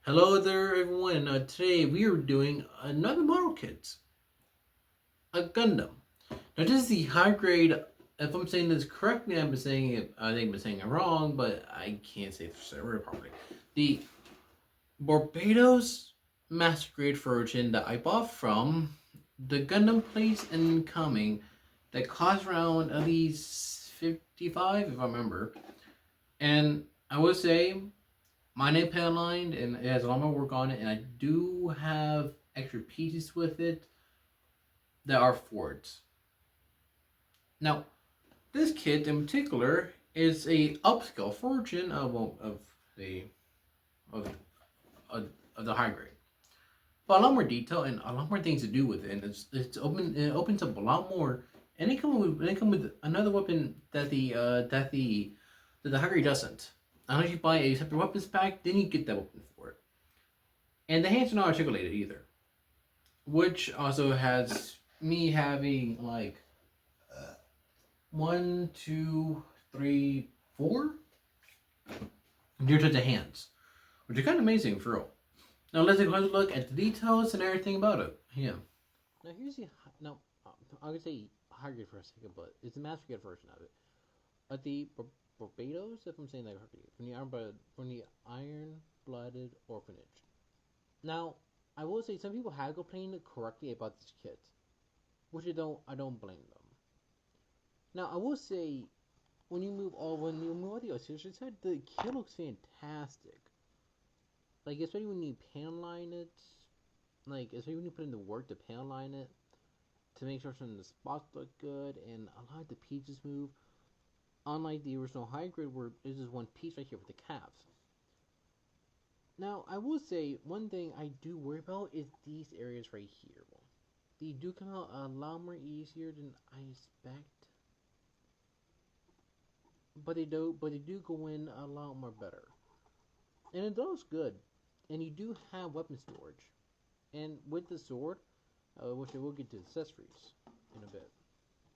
Hello there, everyone. Today we are doing another model kit, a Gundam. Now, this is the high grade. If I'm saying this correctly, I'm saying it. I think I'm saying it wrong, but I can't say it properly. The Barbatos master grade version that I bought from the Gundam place incoming that cost around at least 55, if I remember. And I would say my name pen aligned and it has a lot more work on it, and I do have extra pieces with it that are forged. Now, this kit in particular is a upscale version the of, of the high grade, but a lot more detail and a lot more things to do with it. And it opens up a lot more. And they come with another weapon that the high grade doesn't. Unless you buy a separate weapons pack, then you get that weapon for it. And the hands are not articulated either, which also has me having like one, two, three, four deer to the hands, which is kind of amazing for real. Now let's take a closer look at the details and everything about it. Yeah. Now here's the now I'm gonna say high grade for a second, but it's the master grade version of it. The Barbados, if I'm saying that correctly, from the Iron Blooded Orphanage. Now I will say some people have complained correctly about this kit, which I don't blame them. Now I will say when you move all the accessories side, the kit looks fantastic. Like especially when you pan line it, like especially when you put in the work to pan line it to make sure some of the spots look good and a lot of the pieces move. Unlike the original high grade where there's just one piece right here with the calves. Now I will say one thing I do worry about is these areas right here. They do come out a lot more easier than I expect, but they do go in a lot more better, and it does good. And you do have weapon storage, and with the sword, which I will get to accessories in a bit.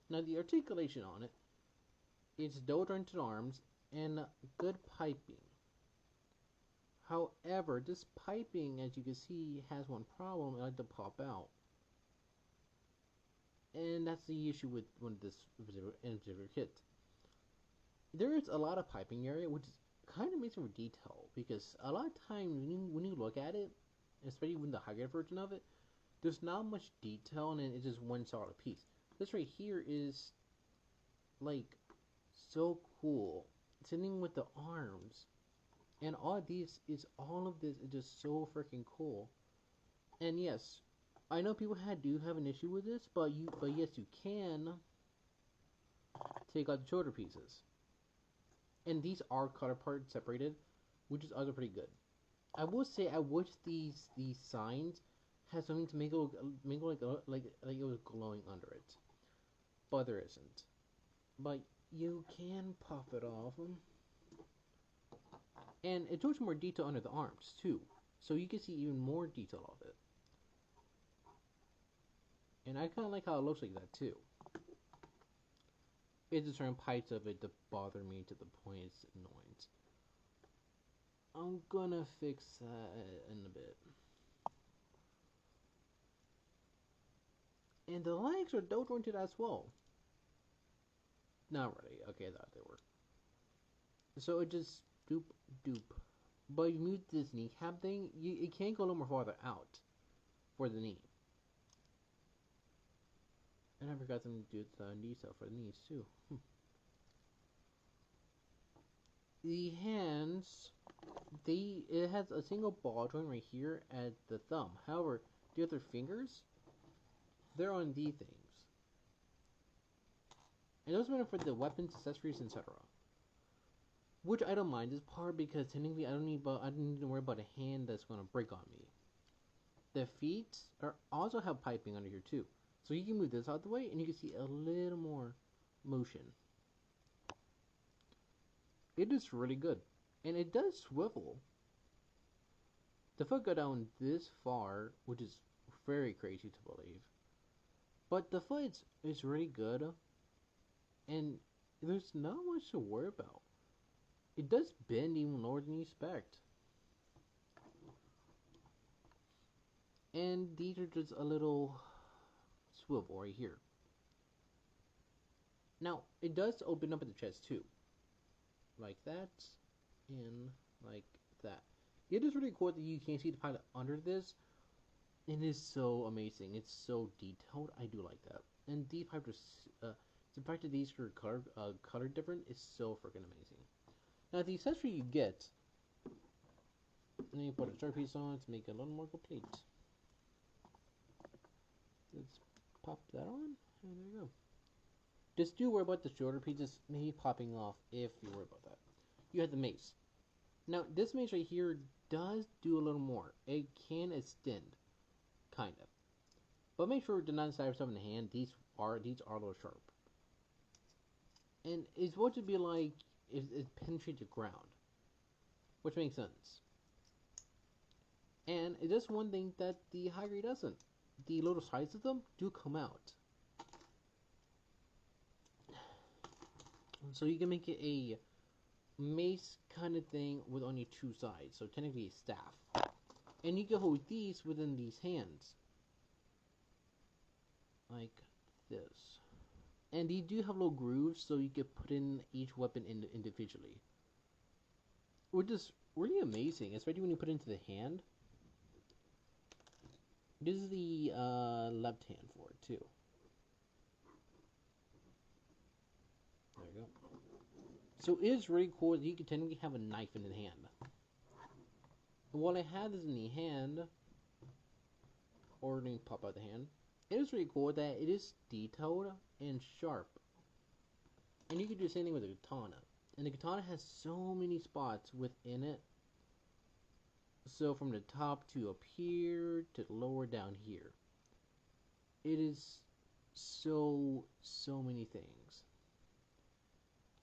Now the articulation on it, it's double jointed arms and good piping. However, this piping, as you can see, has one problem. It like to pop out, and that's the issue with one of this particular kit. There is a lot of piping area, which is kind of makes for detail because a lot of times when you look at it, especially when the higher version of it, there's not much detail and it's just one solid piece. This right here is like so cool, sitting with the arms and all of this is just so freaking cool. And yes, I know people do have an issue with this, but yes, you can take out the shoulder pieces. And these are color part separated, which is also pretty good. I will say I wish these signs had something to make it like it was glowing under it, but there isn't. But you can pop it off, and it shows more detail under the arms too, so you can see even more detail of it. And I kind of like how it looks like that too. It's just certain parts of it that bother me to the point it's annoying. I'm gonna fix that in a bit. And the legs are double jointed as well. Not really. Okay, I thought they were. So it just doop doop. But you move this kneecap thing, it can't go a little more farther out for the knee. And I forgot to do the knee stuff for the knees too. The hands, it has a single ball joint right here at the thumb. However, the other fingers, they're on these things. And those are for the weapons, accessories, etc. Which I don't mind this part because technically I don't need to worry about a hand that's gonna break on me. The feet are also have piping under here too. So you can move this out of the way and you can see a little more motion. It is really good. And it does swivel. The foot go down this far, which is very crazy to believe. But the foot is really good and there's not much to worry about. It does bend even lower than you expect. And these are just a little swivel right here. Now, it does open up at the chest too. Like that, and like that. It is really cool that you can see the pilot under this. It is so amazing. It's so detailed. I do like that. And these pipes are, the fact that these are colored different is so freaking amazing. Now, the accessory you get, and you put a star piece on to make it a little more complete. Let's pop that on, and there you go. Just do worry about the shoulder pieces maybe popping off if you worry about that. You have the mace. Now, this mace right here does do a little more. It can extend, kind of. But make sure to not stab yourself in the hand. These are a little sharp. And it's supposed to be like it penetrates the ground, which makes sense. And it does one thing that the high grade doesn't. The little sides of them do come out. So you can make it a mace kind of thing with only two sides. So technically a staff. And you can hold these within these hands. Like this. And they do have little grooves so you can put in each weapon individually. Which is really amazing, especially when you put it into the hand. This is the left hand for it too. There you go. So it is really cool that you can technically have a knife in the hand. And while I have this in the hand, or let me pop out the hand, it is really cool that it is detailed and sharp. And you can do the same thing with the katana. And the katana has so many spots within it. So from the top to up here to the lower down here. It is so many things.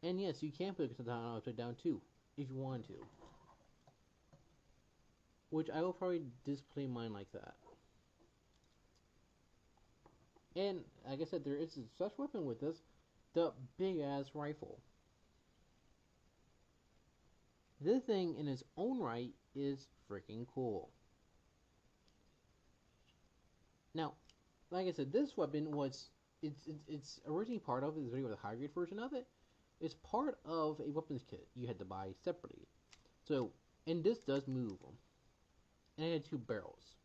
And yes, you can put the katana upside down too, if you want to. Which I will probably display mine like that. And like I said, there is such weapon with this, the big ass rifle. This thing in its own right is freaking cool. Now, like I said, this weapon was it's originally part of this video, the high grade version of it. It's part of a weapons kit you had to buy separately. So, and this does move, and it had two barrels,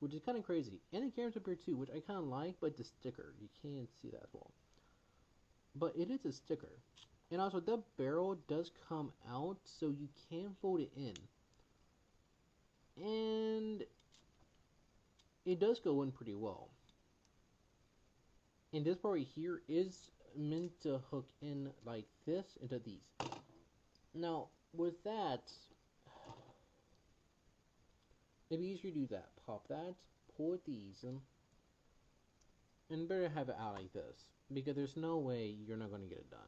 which is kind of crazy. And the cameras up here too, which I kind of like, but the sticker you can't see that as well. But it is a sticker. And also, the barrel does come out, so you can fold it in. And it does go in pretty well. And this part right here is meant to hook in like this into these. Now, with that, it'd be easier to do that. Pop that, pull these, and better have it out like this, because there's no way you're not going to get it done.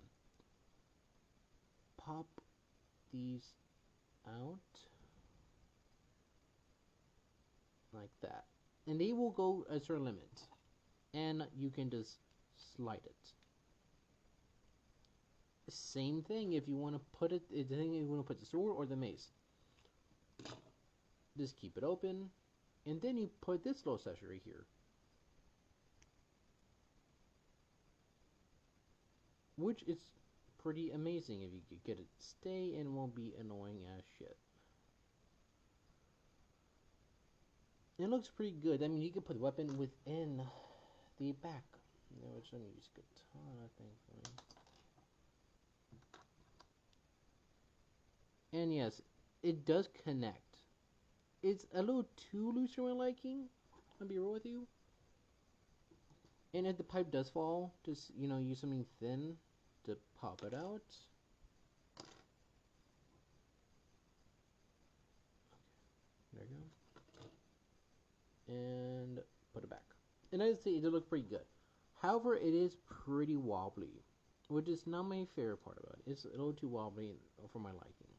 Pop these out like that, and they will go a certain limit, and you can just slide it. Same thing if you want to put it, depending if you want to put the sword or the mace. Just keep it open, and then you put this little section right here, which is pretty amazing if you could get it to stay and won't be annoying as shit. It looks pretty good. I mean, you can put the weapon within the back. Which let me use katana thing for me. And yes, it does connect. It's a little too loose for my liking, I'll be real with you. And if the pipe does fall, just, use something thin to pop it out. There you go. And put it back. And I'd say it did look pretty good. However, it is pretty wobbly, which is not my favorite part about it. It's a little too wobbly for my liking.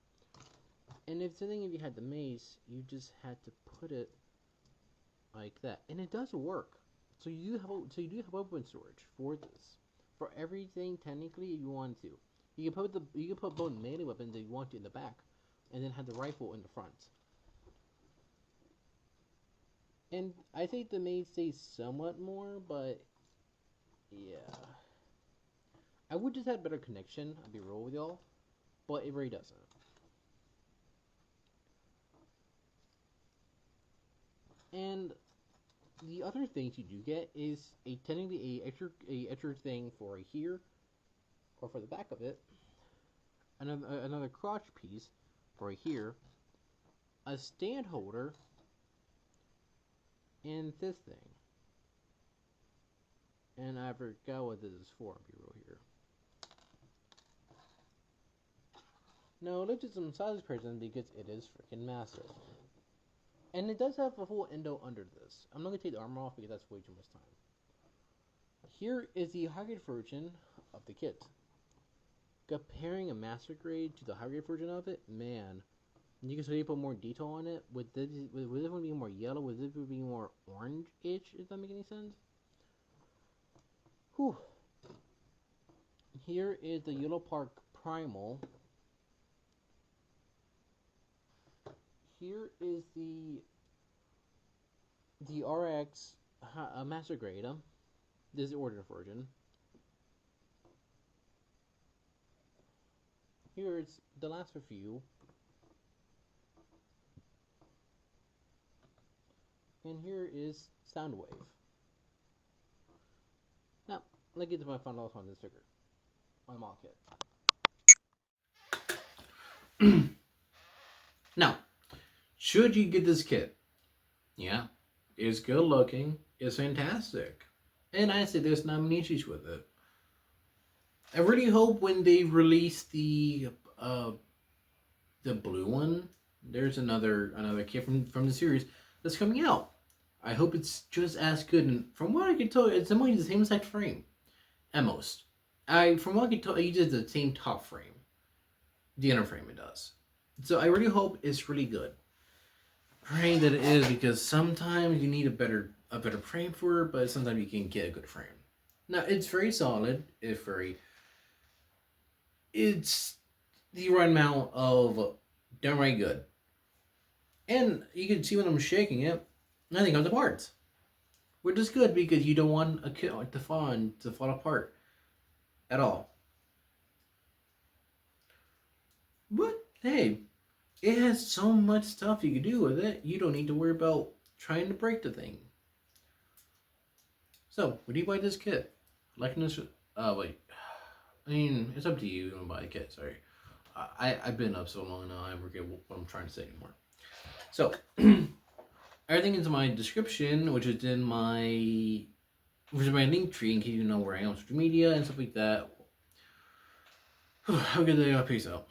And if you had the mace, you just had to put it like that, and it does work. So you do have open storage for this, for everything technically if you want to. You can put both melee weapons that you want to in the back, and then have the rifle in the front. And I think the main stays somewhat more, but yeah. I would just have better connection, I'll be real with y'all, but it really doesn't. And the other things you do get is technically a extra thing for here, or for the back of it, another crotch piece for here, a stand holder, and this thing. And I forgot what this is for, I'll be real here. No, let's do some size comparison because it is freaking massive. And it does have a full endo under this. I'm not going to take the armor off because that's way too much time. Here is the high grade version of the kit. Comparing a master grade to the high grade version of it, man, you can really put more detail on it. With this one being more yellow, with this one being more orange-ish, if that makes any sense. Whew. Here is the Yellow Park Primal. Here is the RX Master Grade. This is the order version. Here is the last review. And here is Soundwave. Now, let's get to my final thoughts on this sticker. On the model kit. Now, should you get this kit? Yeah, it's good looking, it's fantastic, and I say there's not many issues with it. I really hope when they release the blue one, there's another kit from the series that's coming out. I hope it's just as good, and from what I can tell, it's similar to the same exact frame, at most. From what I can tell, it uses the same top frame, the inner frame it does. So I really hope it's really good. Praying that it is, because sometimes you need a better frame for it, but sometimes you can get a good frame. Now it's very solid. It's the right amount of downright good, and you can see when I'm shaking it, nothing comes apart, which is good because you don't want a kit to fall apart at all. But hey, it has so much stuff you can do with it, you don't need to worry about trying to break the thing. So, would you buy this kit? Wait. I mean, it's up to you. You don't buy the kit, sorry. I've been up so long now, I forget what I'm trying to say anymore. So, everything is in my description, which is my link tree in case you know where I am on social media and stuff like that. Have a good day. Peace out.